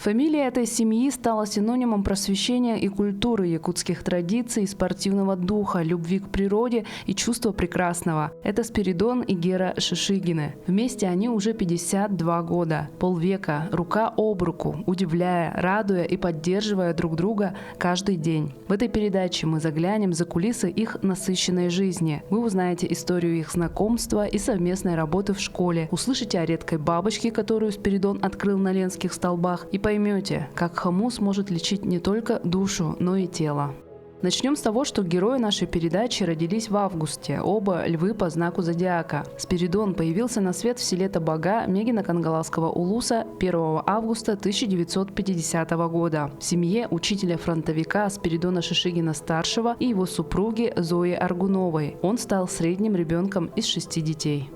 Фамилия этой семьи стала синонимом просвещения и культуры, якутских традиций, спортивного духа, любви к природе и чувства прекрасного. Это Спиридон и Гера Шишигины. Вместе они уже 52 года. Полвека, рука об руку, удивляя, радуя и поддерживая друг друга каждый день. В этой передаче мы заглянем за кулисы их насыщенной жизни. Вы узнаете историю их знакомства и совместной работы в школе. Услышите о редкой бабочке, которую Спиридон открыл на Ленских столбах, и поймете, как хомус может лечить не только душу, но и тело. Начнем с того, что герои нашей передачи родились в августе, оба львы по знаку зодиака. Спиридон появился на свет в селе Табага Мегино-Кангаласского улуса 1 августа 1950 года в семье учителя-фронтовика Спиридона Шишигина-старшего и его супруги Зои Аргуновой. Он стал средним ребенком из 6 детей.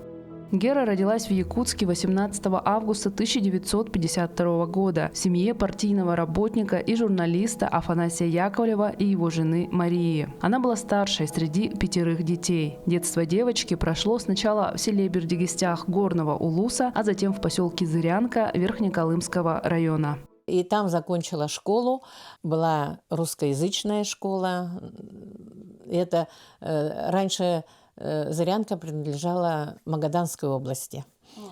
Гера родилась в Якутске 18 августа 1952 года в семье партийного работника и журналиста Афанасия Яковлева и его жены Марии. Она была старшей среди 5 детей. Детство девочки прошло сначала в селе Бердигистях Горного Улуса, а затем в поселке Зырянка Верхнеколымского района. И там закончила школу, была русскоязычная школа. Это раньше Зырянка принадлежала Магаданской области.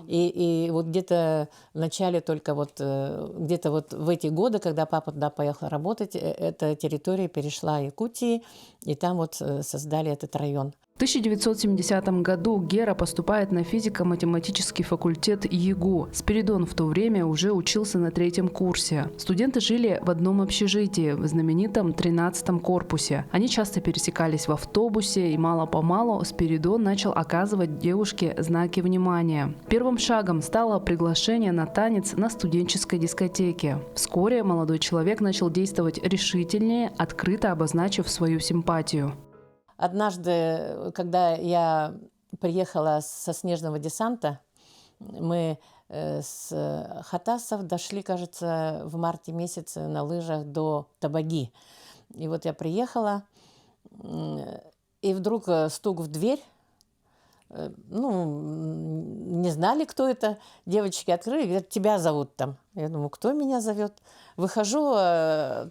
И вот где-то в начале только где-то в эти годы, когда папа туда поехал работать, эта территория перешла Якутии, и там создали этот район. В 1970 году Гера поступает на физико-математический факультет ЕГУ. Спиридон в то время уже учился на 3-м курсе. Студенты жили в одном общежитии, в знаменитом 13-м корпусе. Они часто пересекались в автобусе, и мало-помалу Спиридон начал оказывать девушке знаки внимания. Первым шагом стало приглашение на танец на студенческой дискотеке. Вскоре молодой человек начал действовать решительнее, открыто обозначив свою симпатию. Однажды, когда я приехала со снежного десанта, мы с Хатасов дошли, кажется, в марте месяце на лыжах до Табаги. И вот я приехала, и вдруг стук в дверь. Не знали, кто это. Девочки открыли, говорят, тебя зовут там. Я думаю, кто меня зовет? Выхожу,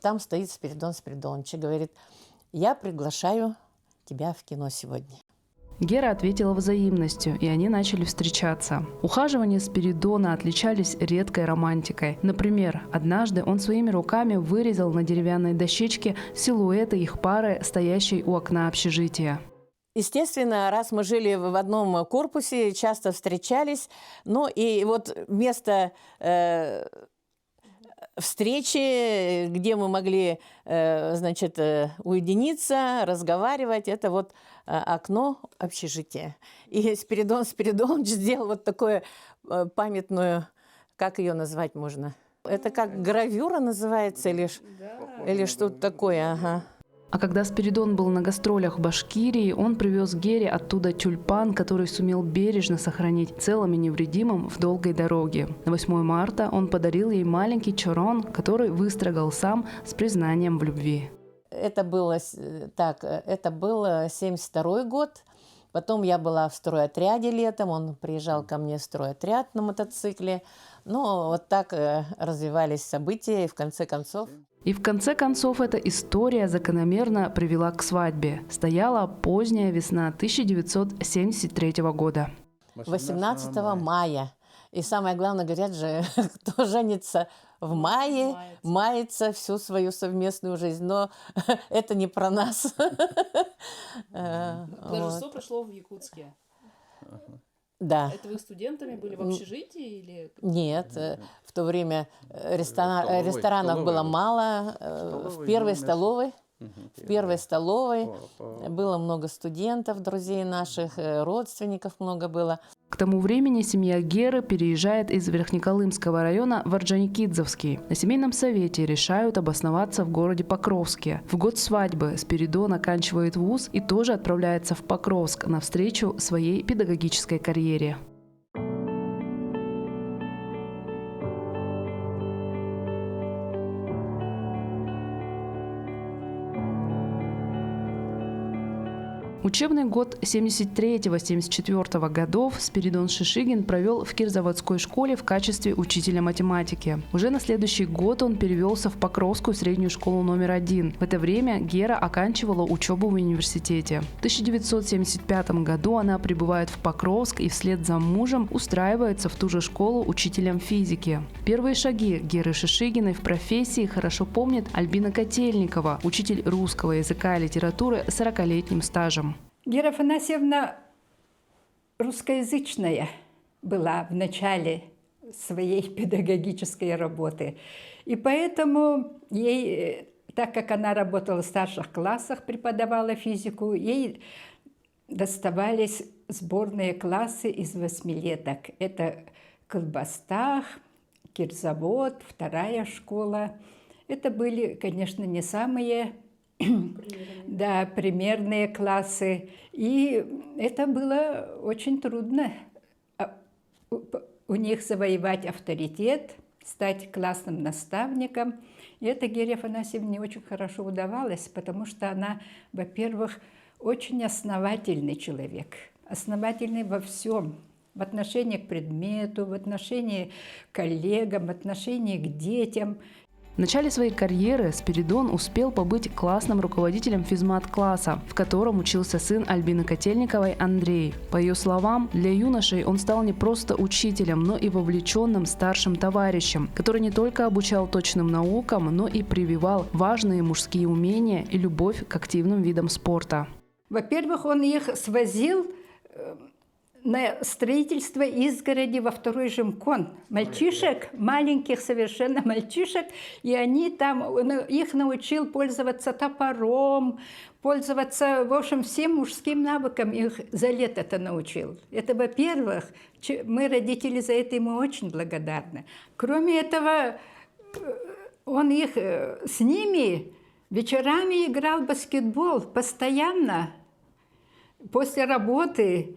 там стоит Спиридон Спиридонович и говорит, я приглашаю тебя в кино сегодня. Гера ответила взаимностью, и они начали встречаться. Ухаживания Спиридона отличались редкой романтикой. Например, однажды он своими руками вырезал на деревянной дощечке силуэты их пары, стоящей у окна общежития. Естественно, раз мы жили в одном корпусе, часто встречались, и место встречи, где мы могли, уединиться, разговаривать, это окно общежития. И Спиридон Спиридонович сделал такое памятную, как ее назвать можно? Это как гравюра называется или что-то такое, ага. А когда Спиридон был на гастролях в Башкирии, он привез Гере оттуда тюльпан, который сумел бережно сохранить целым и невредимым в долгой дороге. На 8 марта он подарил ей маленький чорон, который выстрогал сам с признанием в любви. Это был 72-й год. Потом я была в стройотряде летом, он приезжал ко мне в стройотряд на мотоцикле. Так развивались события, и в конце концов... эта история закономерно привела к свадьбе. Стояла поздняя весна 1973 года. 18 мая. И самое главное, говорят же, кто женится в мае, мается всю свою совместную жизнь. Но это не про нас. Торжество прошло в Якутске. Да. Это вы студентами были в общежитии или? Нет, в то время ресторанов было мало. В первой столовой было много студентов, друзей наших, родственников много было. К тому времени семья Геры переезжает из Верхнеколымского района в Орджоникидзевский. На семейном совете решают обосноваться в городе Покровске. В год свадьбы Спиридон оканчивает вуз и тоже отправляется в Покровск навстречу своей педагогической карьере. Учебный год 73-74 годов Спиридон Шишигин провел в Кирзаводской школе в качестве учителя математики. Уже на следующий год он перевелся в Покровскую среднюю школу номер 1. В это время Гера оканчивала учебу в университете. В 1975 году она прибывает в Покровск и вслед за мужем устраивается в ту же школу учителем физики. Первые шаги Геры Шишигиной в профессии хорошо помнит Альбина Котельникова, учитель русского языка и литературы с 40-летним стажем. Гера Афанасьевна русскоязычная была в начале своей педагогической работы. И поэтому ей, так как она работала в старших классах, преподавала физику, ей доставались сборные классы из 8-леток. Это Колбастах, Кирзавод, вторая школа. Это были, конечно, не самые примерные классы. И это было очень трудно у них завоевать авторитет, стать классным наставником. И это Гере Афанасьевне очень хорошо удавалось, потому что она, во-первых, очень основательный человек, основательный во всем. В отношении к предмету, в отношении к коллегам, в отношении к детям. В начале своей карьеры Спиридон успел побыть классным руководителем физмат-класса, в котором учился сын Альбины Котельниковой Андрей. По ее словам, для юношей он стал не просто учителем, но и вовлеченным старшим товарищем, который не только обучал точным наукам, но и прививал важные мужские умения и любовь к активным видам спорта. Во-первых, он их свозил на строительство изгороди во второй Жемкон. Мальчишек, маленьких совершенно мальчишек, и они там, их научил пользоваться топором, пользоваться, в общем, всем мужским навыкам, их за лето это научил. Это, во-первых, мы, родители, за это ему очень благодарны. Кроме этого, он их с ними вечерами играл в баскетбол постоянно, после работы.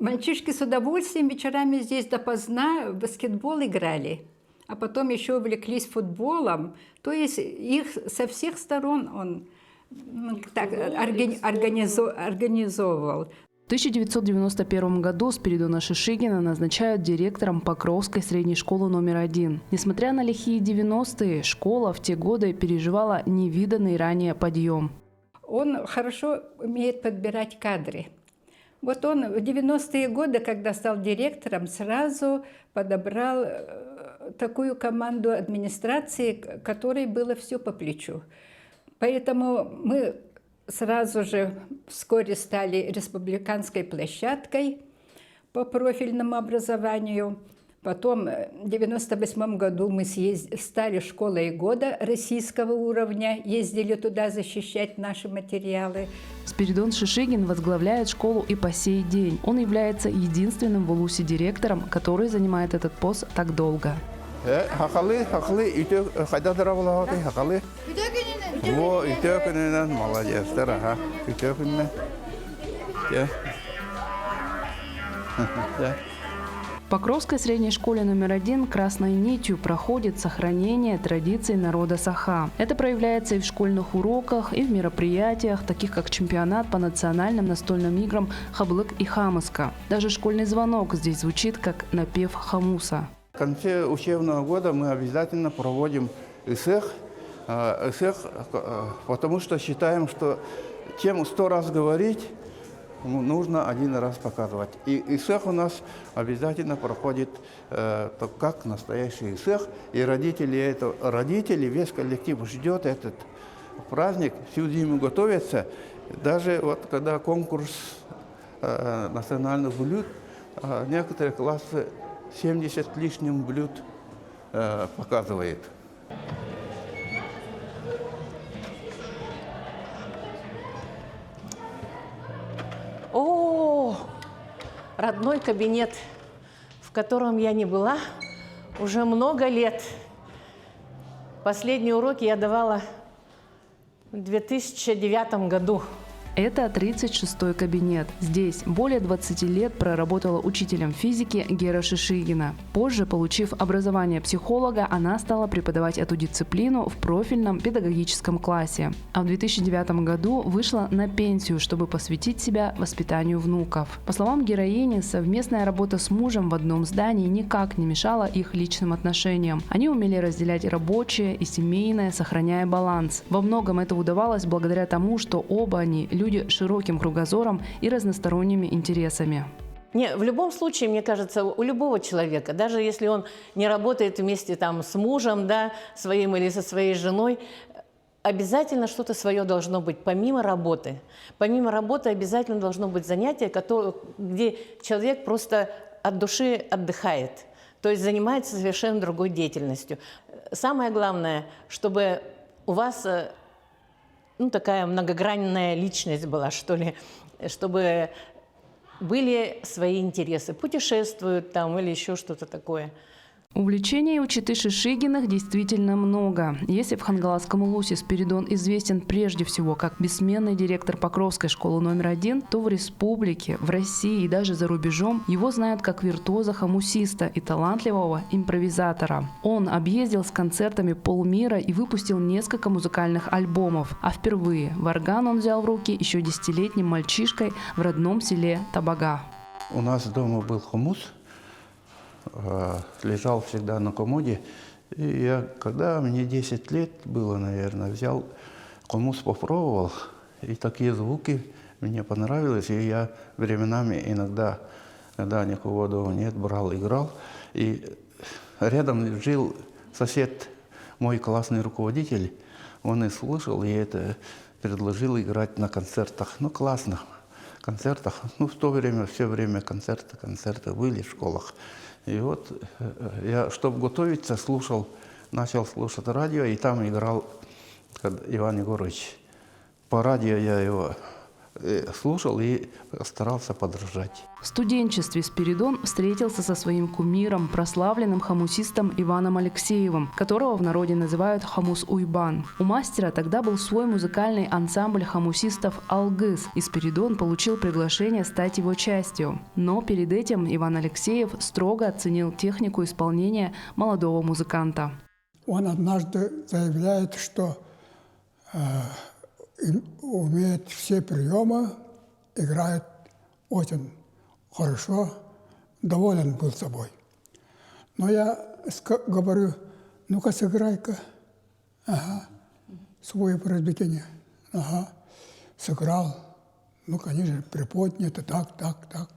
Мальчишки с удовольствием вечерами здесь допоздна в баскетбол играли, а потом еще увлеклись футболом. То есть их со всех сторон он так организовывал. В 1991 году Спиридона Шишигина назначают директором Покровской средней школы номер 1. Несмотря на лихие 90-е, школа в те годы переживала невиданный ранее подъем. Он хорошо умеет подбирать кадры. Вот он в 90-е годы, когда стал директором, сразу подобрал такую команду администрации, которой было все по плечу. Поэтому мы сразу же вскоре стали республиканской площадкой по профильному образованию. Потом в 1998 году мы стали школой года российского уровня, ездили туда защищать наши материалы. Спиридон Шишигин возглавляет школу и по сей день. Он является единственным в Улусе директором, который занимает этот пост так долго. В Покровской средней школе номер 1 красной нитью проходит сохранение традиций народа Саха. Это проявляется и в школьных уроках, и в мероприятиях, таких как чемпионат по национальным настольным играм «Хаблык» и «Хамыска». Даже школьный звонок здесь звучит как напев хамуса. В конце учебного года мы обязательно проводим ИСЭХ, потому что считаем, что чем 100 раз говорить, нужно один раз показывать. И ИСЭХ у нас обязательно проходит как настоящий ИСЭХ. И родители, весь коллектив ждет этот праздник, всю зиму готовятся. Даже вот когда конкурс национальных блюд, некоторые классы 70 лишним блюд показывает. О, родной кабинет, в котором я не была уже много лет. Последние уроки я давала в 2009 году. Это 36-й кабинет. Здесь более 20 лет проработала учителем физики Гера Шишигина. Позже, получив образование психолога, она стала преподавать эту дисциплину в профильном педагогическом классе. А в 2009 году вышла на пенсию, чтобы посвятить себя воспитанию внуков. По словам героини, совместная работа с мужем в одном здании никак не мешала их личным отношениям. Они умели разделять рабочее и семейное, сохраняя баланс. Во многом это удавалось благодаря тому, что оба они люди с широким кругозором и разносторонними интересами. Не, в любом случае, мне кажется, у любого человека, даже если он не работает вместе там, с мужем, да, своим или со своей женой, обязательно что-то свое должно быть, помимо работы. Помимо работы обязательно должно быть занятие, где человек просто от души отдыхает, то есть занимается совершенно другой деятельностью. Самое главное, чтобы у вас такая многогранная личность была, что ли, чтобы были свои интересы, путешествуют там или еще что-то такое. Увлечений у четы Шишигиных действительно много. Если в Хангаласском улусе Спиридон известен прежде всего как бессменный директор Покровской школы номер 1, то в республике, в России и даже за рубежом его знают как виртуоза-хомусиста и талантливого импровизатора. Он объездил с концертами полмира и выпустил несколько музыкальных альбомов. А впервые варган он взял в руки еще 10-летним мальчишкой в родном селе Табага. У нас дома был хумус. Лежал всегда на комоде. И я, когда мне 10 лет было, наверное, взял хумус, попробовал. И такие звуки мне понравились. И я временами иногда, когда никого дома нет, брал, играл. И рядом жил сосед, мой классный руководитель. Он и слушал, и это предложил играть на концертах. Ну, классно. Концертах. Ну, в то время, все время концерты были в школах. И вот я, чтобы готовиться, начал слушать радио, и там играл Иван Егорович. По радио я его слушал и старался подражать. В студенчестве Спиридон встретился со своим кумиром, прославленным хомусистом Иваном Алексеевым, которого в народе называют Хомус-Уйбан. У мастера тогда был свой музыкальный ансамбль хомусистов «Алгыз», и Спиридон получил приглашение стать его частью. Но перед этим Иван Алексеев строго оценил технику исполнения молодого музыканта. Он однажды заявляет, что умеет все приемы, играет очень хорошо, доволен был собой. Но я говорю, ну-ка сыграй-ка. Ага, свое произведение. Ага, сыграл. Ну, конечно, приподнято, так.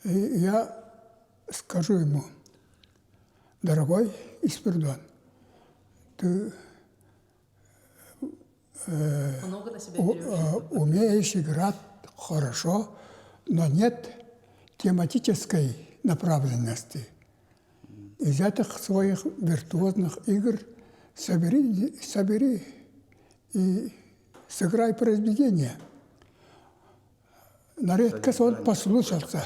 И я скажу ему, дорогой Спиридон, ты умеешь играть хорошо, но нет тематической направленности. Из этих своих виртуозных игр собери и сыграй произведение. На редкость он послушался.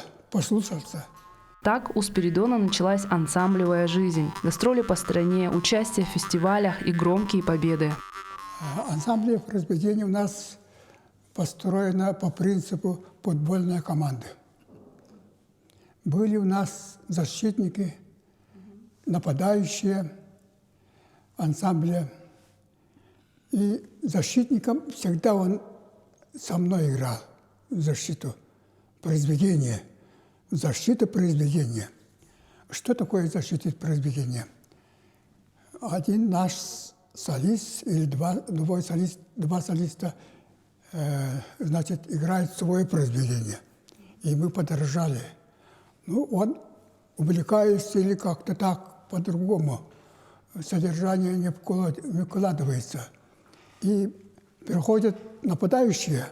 Так у Спиридона началась ансамблевая жизнь, гастроли по стране, участие в фестивалях и громкие победы. Ансамблевое произведение у нас построено по принципу футбольной команды. Были у нас защитники, нападающие ансамбля. И защитником всегда он со мной играл в защиту произведения. Защита произведения. Что такое защитить произведение? Один наш солист или два солиста играют свое произведение. И мы подражали. Ну, он, увлекаясь или как-то так по-другому, содержание не вкладывается. И приходят нападающие.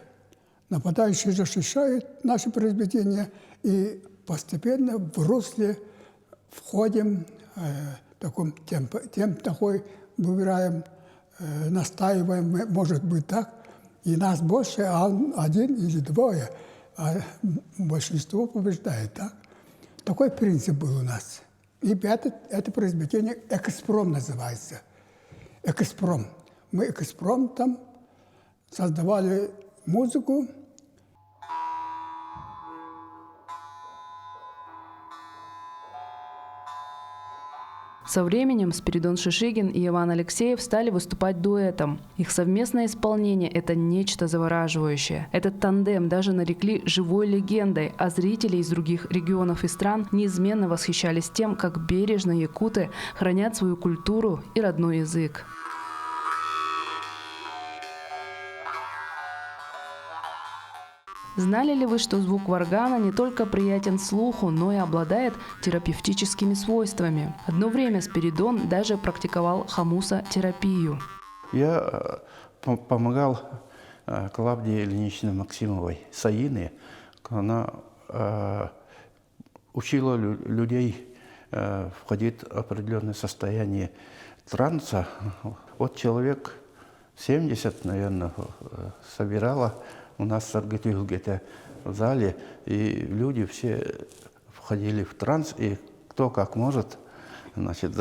Нападающие защищают наши произведения, и постепенно в русле входим в таком такой выбираем, настаиваем, может быть так, и нас больше, а он один или двое, а большинство побеждает, так? Такой принцип был у нас. И это произведение «Экспром» называется. «Экспром». Мы «Экспром» там создавали музыку. Со временем Спиридон Шишигин и Иван Алексеев стали выступать дуэтом. Их совместное исполнение – это нечто завораживающее. Этот тандем даже нарекли живой легендой, а зрители из других регионов и стран неизменно восхищались тем, как бережно якуты хранят свою культуру и родной язык. Знали ли вы, что звук варгана не только приятен слуху, но и обладает терапевтическими свойствами? Одно время Спиридон даже практиковал хамуса-терапию. Я помогал Клавдии Ильиничне Максимовой, Саине. Она учила людей входить в определенное состояние транса. Вот человек 70, наверное, собирала у нас в Саргатюльгете в зале, и люди все входили в транс, и кто как может, значит,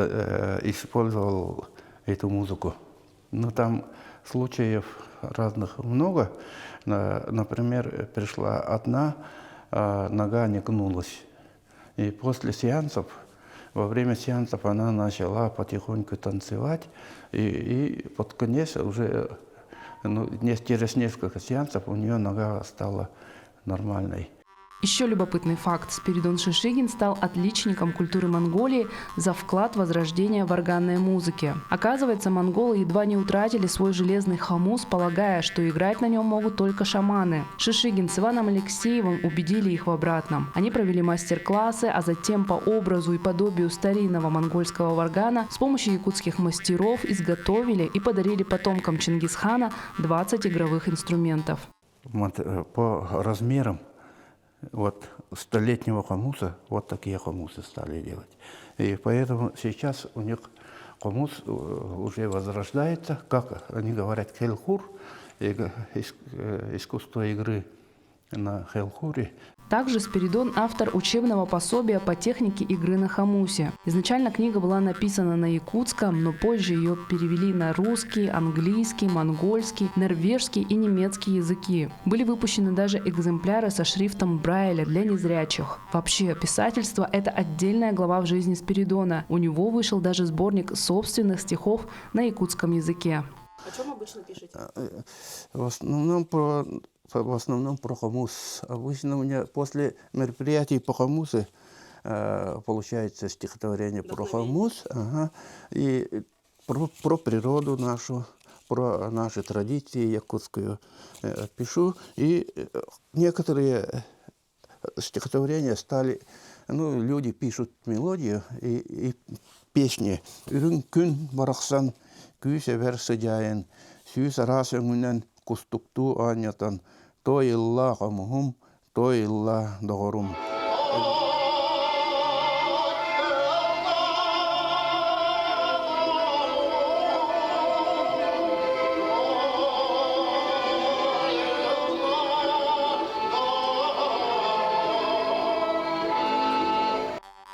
использовал эту музыку. Но там случаев разных много. Например, пришла одна, нога не гнулась. И после сеансов, во время сеансов она начала потихоньку танцевать, и под конец уже через несколько сеансов у нее нога стала нормальной. Еще любопытный факт. Спиридон Шишигин стал отличником культуры Монголии за вклад в возрождение варганной музыки. Оказывается, монголы едва не утратили свой железный хамус, полагая, что играть на нем могут только шаманы. Шишигин с Иваном Алексеевым убедили их в обратном. Они провели мастер-классы, а затем по образу и подобию старинного монгольского варгана с помощью якутских мастеров изготовили и подарили потомкам Чингисхана 20 игровых инструментов. По размерам вот столетнего хамуса вот такие хамусы стали делать. И поэтому сейчас у них хамус уже возрождается, как они говорят, хелхур, искусство игры на хелхуре. Также Спиридон – автор учебного пособия по технике игры на хамусе. Изначально книга была написана на якутском, но позже ее перевели на русский, английский, монгольский, норвежский и немецкий языки. Были выпущены даже экземпляры со шрифтом Брайля для незрячих. Вообще, писательство – это отдельная глава в жизни Спиридона. У него вышел даже сборник собственных стихов на якутском языке. О чем обычно пишете? В основном про хамус. Обычно у меня после мероприятий по хамусу получается стихотворение про хамус, и про природу нашу, про наши традиции якутскую пишу. И некоторые стихотворения стали, люди пишут мелодию и песни. Күн барахсан, күйсе версыдяйын, сүйс арасыңынан кустукту анятан, той илла хамухум, той илла догорум.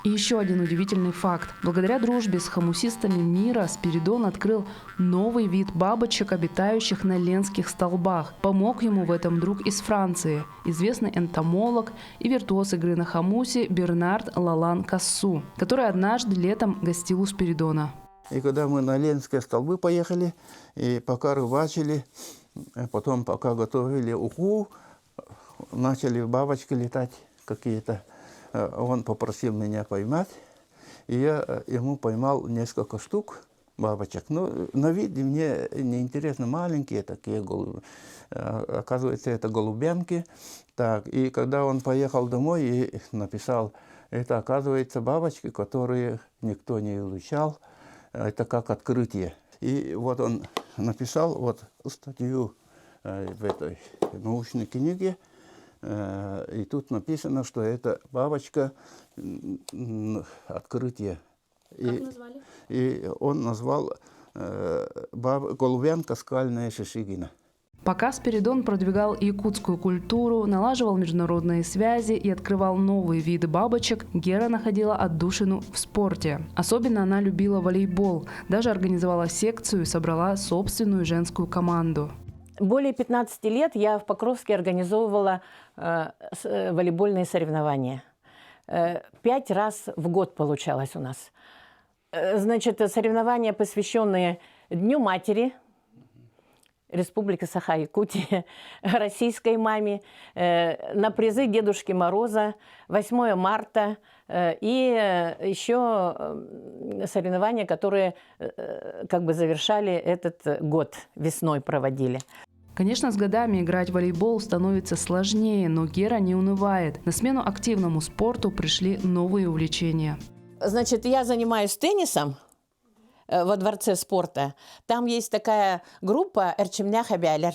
И еще один удивительный факт. Благодаря дружбе с хамусистами мира Спиридон открыл новый вид бабочек, обитающих на ленских столбах. Помог ему в этом друг из Франции, известный энтомолог и виртуоз игры на хамусе Бернард Лалан-Кассу, который однажды летом гостил у Спиридона. И когда мы на ленские столбы поехали, и пока рыбачили, потом пока готовили уху, начали бабочки летать какие-то. Он попросил меня поймать, и я ему поймал несколько штук бабочек. Ну, на вид мне неинтересно, маленькие такие, оказывается, это голубянки. Так, и когда он поехал домой и написал, это, оказывается, бабочки, которые никто не изучал, это как открытие. И вот он написал вот статью в этой научной книге, и тут написано, что это бабочка открытие. Как назвали? И он назвал голубянка скальная Шишигина. Пока Спиридон продвигал якутскую культуру, налаживал международные связи и открывал новые виды бабочек, Гера находила отдушину в спорте. Особенно она любила волейбол, даже организовала секцию и собрала собственную женскую команду. Более 15 лет я в Покровске организовывала волейбольные соревнования. 5 раз в год получалось у нас. Значит, соревнования, посвященные Дню матери, Республика Саха-Якутия, российской маме, на призы Дедушки Мороза, 8 марта и еще соревнования, которые как бы завершали этот год, весной проводили. Конечно, с годами играть в волейбол становится сложнее, но Гера не унывает. На смену активному спорту пришли новые увлечения. Значит, я занимаюсь теннисом во Дворце спорта. Там есть такая группа «Эрчимняха Бялер».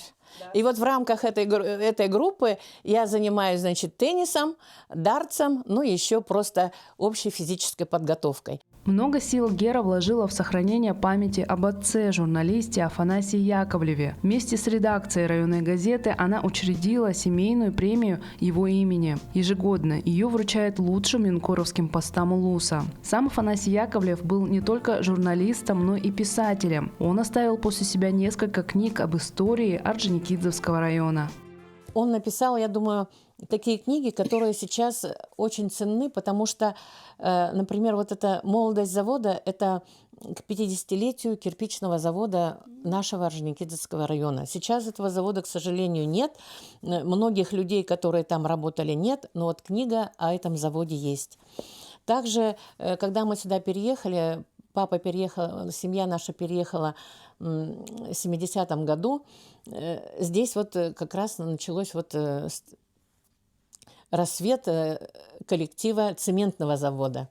И вот в рамках этой группы я занимаюсь, значит, теннисом, дартсом, ну и еще просто общей физической подготовкой. Много сил Гера вложила в сохранение памяти об отце, журналисте Афанасии Яковлеве. Вместе с редакцией районной газеты она учредила семейную премию его имени. Ежегодно ее вручают лучшим юнкоровским постам улуса. Сам Афанасий Яковлев был не только журналистом, но и писателем. Он оставил после себя несколько книг об истории Орджоникидзевского района. Он написал, я думаю, такие книги, которые сейчас очень ценны, потому что, например, вот эта «Молодость завода» – это к 50-летию кирпичного завода нашего Орджоникидзевского района. Сейчас этого завода, к сожалению, нет. Многих людей, которые там работали, нет, но вот книга о этом заводе есть. Также, когда мы сюда переехали, папа переехал, семья наша переехала в 70-м году, здесь вот как раз началось вот рассвет коллектива цементного завода.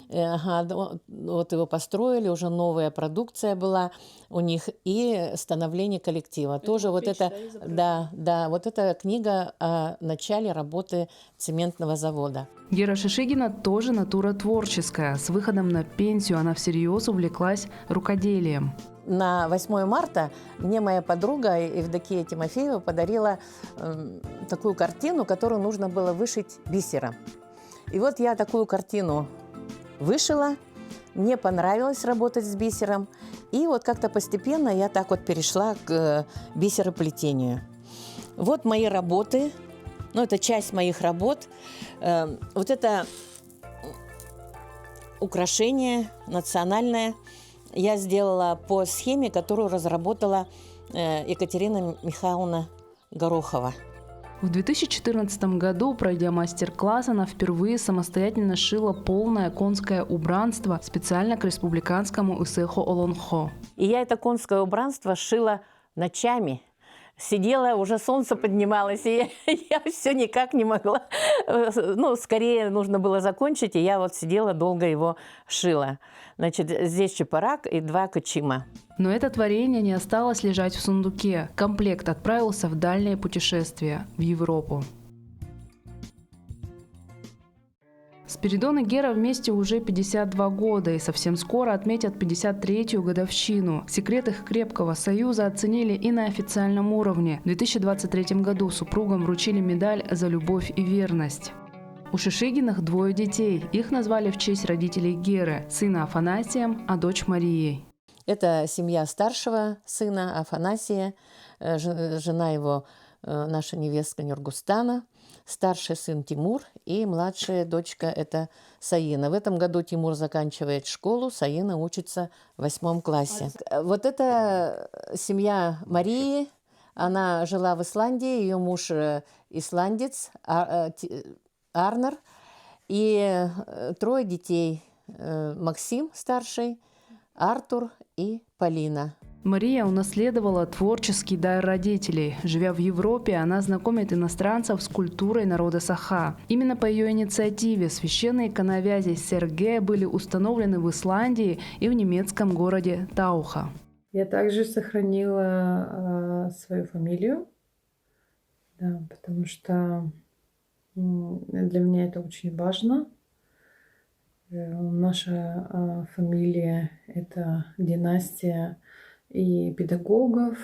Вот его построили, уже новая продукция была у них и становление коллектива. Это тоже вот это, да, вот эта книга о начале работы цементного завода. Гера Шишигина тоже натура творческая. С выходом на пенсию она всерьез увлеклась рукоделием. На 8 марта мне моя подруга Евдокия Тимофеева подарила такую картину, которую нужно было вышить бисером. И вот я такую картину вышила, мне понравилось работать с бисером, и вот как-то постепенно я так вот перешла к бисероплетению. Вот мои работы, ну это часть моих работ. Вот это украшение национальное я сделала по схеме, которую разработала Екатерина Михайловна Горохова. В 2014 году, пройдя мастер-класс, она впервые самостоятельно шила полное конское убранство специально к республиканскому ИСЭХу Олонхо. И я это конское убранство шила ночами. Сидела, уже солнце поднималось, и я все никак не могла. Ну, скорее нужно было закончить, и я вот сидела, долго его шила. Значит, здесь чепарак и 2 кочима. Но это творение не осталось лежать в сундуке. Комплект отправился в дальнее путешествие в Европу. Спиридон и Гера вместе уже 52 года и совсем скоро отметят 53-ю годовщину. Секрет их крепкого союза оценили и на официальном уровне. В 2023 году супругам вручили медаль за любовь и верность. У Шишигиных 2 детей. Их назвали в честь родителей Геры, сына Афанасием, а дочь Марией. Это семья старшего сына Афанасия, жена его, наша невестка Нюргустана, старший сын Тимур и младшая дочка – это Саина. В этом году Тимур заканчивает школу, Саина учится в 8 классе. Вот это семья Марии, она жила в Исландии, ее муж исландец, Арнер, и 3 детей – Максим старший, Артур и Полина. Мария унаследовала творческий дар родителей. Живя в Европе, она знакомит иностранцев с культурой народа Саха. Именно по ее инициативе священные иконовязи Сергея были установлены в Исландии и в немецком городе Тауха. Я также сохранила свою фамилию, да, потому что для меня это очень важно. Наша фамилия – это династия и педагогов,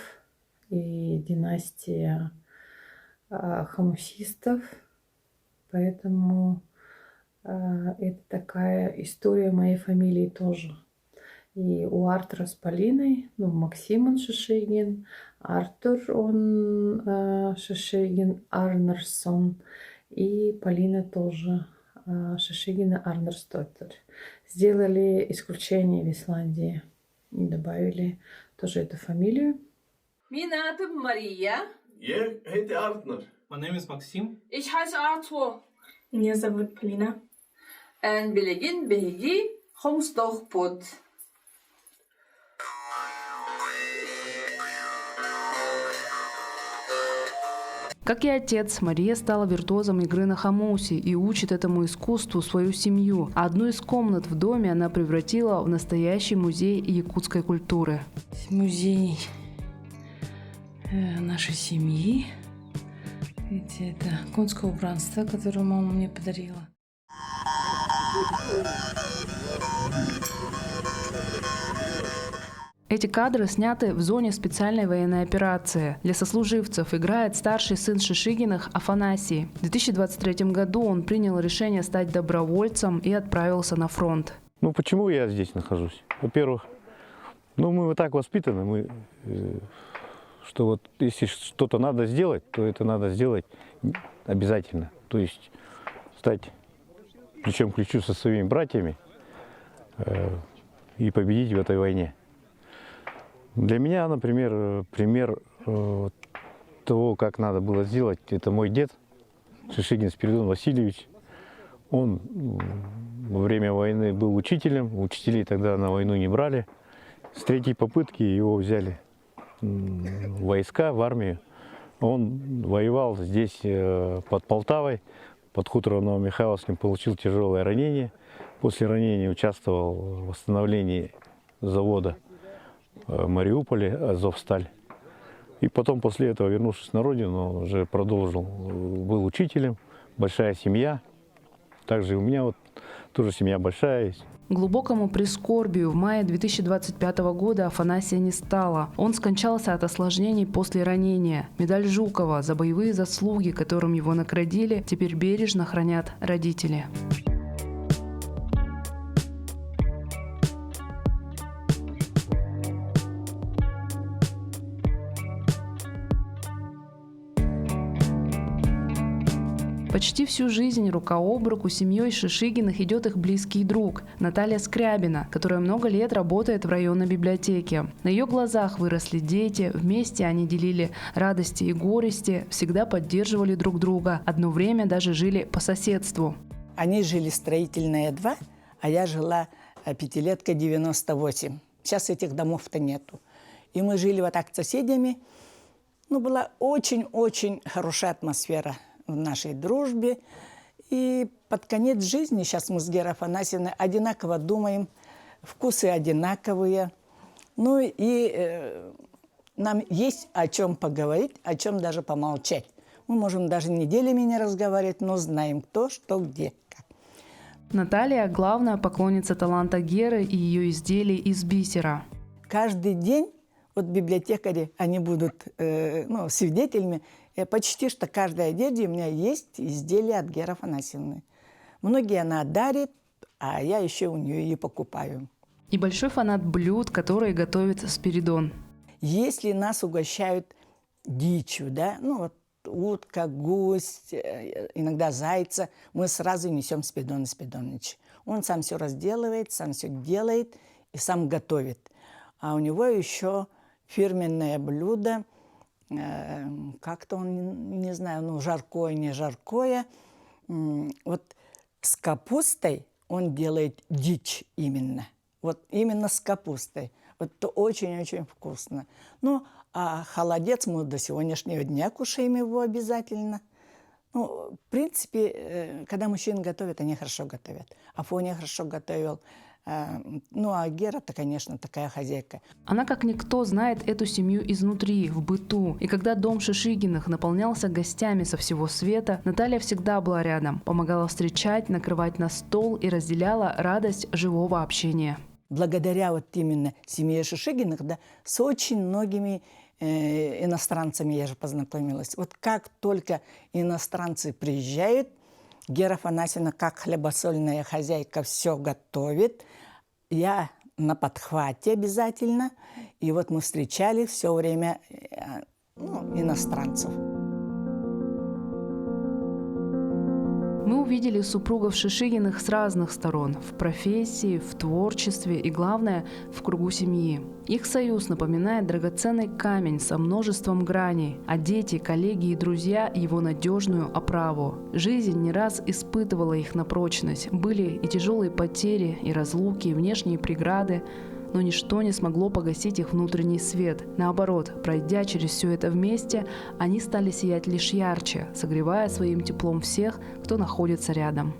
и династия хамусистов. Поэтому это такая история моей фамилии тоже. И у Артура с Полиной, ну, Максим он Шишигин, Артур он Шишигин Арнерсон, и Полина тоже Шишигина Арнерстоттер. Сделали исключение в Исландии и добавили тоже эту фамилию. Min adım Maria. Jeg heter Artner. My name is Maxim. Ich heiße Arthur. Меня зовут Полина. En bilgin bilgi homsdorpod. Как и отец, Мария стала виртуозом игры на хомусе и учит этому искусству свою семью. А одну из комнат в доме она превратила в настоящий музей якутской культуры. Музей нашей семьи. Видите, это конское убранство, которое мама мне подарила. Эти кадры сняты в зоне специальной военной операции. Для сослуживцев играет старший сын Шишигиных Афанасий. В 2023 году он принял решение стать добровольцем и отправился на фронт. Ну, почему я здесь нахожусь? Во-первых, мы вот так воспитаны, что вот если что-то надо сделать, то это надо сделать обязательно. То есть стать плечом к плечу со своими братьями и победить в этой войне. Для меня, например, пример того, как надо было сделать, это мой дед, Шишигин Спиридон Васильевич. Он во время войны был учителем, учителей тогда на войну не брали. С третьей попытки его взяли в войска, в армию. Он воевал здесь под Полтавой, под хутором Новомихайловским, получил тяжелое ранение. После ранения участвовал в восстановлении завода в Мариуполе, Азовсталь. И потом после этого, вернувшись на родину, уже продолжил, был учителем, большая семья. Также у меня вот тоже семья большая есть. К глубокому прискорбию в мае 2025 года Афанасия не стало. Он скончался от осложнений после ранения. Медаль Жукова за боевые заслуги, которым его наградили, теперь бережно хранят родители. Почти всю жизнь рука об руку с семьей Шишигиных идет их близкий друг Наталья Скрябина, которая много лет работает в районной библиотеке. На ее глазах выросли дети, вместе они делили радости и горести, всегда поддерживали друг друга, одно время даже жили по соседству. Они жили строительная 2, а я жила пятилетка 98. Сейчас этих домов-то нету. И мы жили вот так с соседями. Была очень-очень хорошая атмосфера в нашей дружбе. И под конец жизни сейчас мы с Герой Афанасьевной одинаково думаем, вкусы одинаковые. Нам есть о чем поговорить, о чем даже помолчать. Мы можем даже неделями не разговаривать, но знаем кто, что, где, как. Наталья – главная поклонница таланта Геры и ее изделий из бисера. Каждый день библиотекари, они будут свидетелями. Почти что каждой одежде у меня есть изделия от Геры Афанасьевны. Многие она дарит, а я еще у нее и покупаю. И большой фанат блюд, которые готовит Спиридон. Если нас угощают дичью, утка, гусь, иногда зайца, мы сразу несем Спиридону Спиридоновичу. Он сам все разделывает, сам все делает и сам готовит. А у него еще фирменное блюдо, как-то он, не знаю, жаркое, не жаркое. С капустой он делает дичь именно. Именно с капустой. Это очень-очень вкусно. А холодец мы до сегодняшнего дня кушаем его обязательно. В принципе, когда мужчины готовят, они хорошо готовят. Афоня хорошо готовил. А Гера-то, конечно, такая хозяйка. Она, как никто, знает эту семью изнутри, в быту. И когда дом Шишигиных наполнялся гостями со всего света, Наталья всегда была рядом, помогала встречать, накрывать на стол и разделяла радость живого общения. Благодаря именно семье Шишигиных, с очень многими иностранцами я же познакомилась. Как только иностранцы приезжают, Гера Афанасьевна, как хлебосольная хозяйка, все готовит. Я на подхвате обязательно. И вот мы встречали все время иностранцев. Мы увидели супругов Шишигиных с разных сторон – в профессии, в творчестве и, главное, в кругу семьи. Их союз напоминает драгоценный камень со множеством граней, а дети, коллеги и друзья – его надежную оправу. Жизнь не раз испытывала их на прочность. Были и тяжелые потери, и разлуки, и внешние преграды. Но ничто не смогло погасить их внутренний свет. Наоборот, пройдя через все это вместе, они стали сиять лишь ярче, согревая своим теплом всех, кто находится рядом.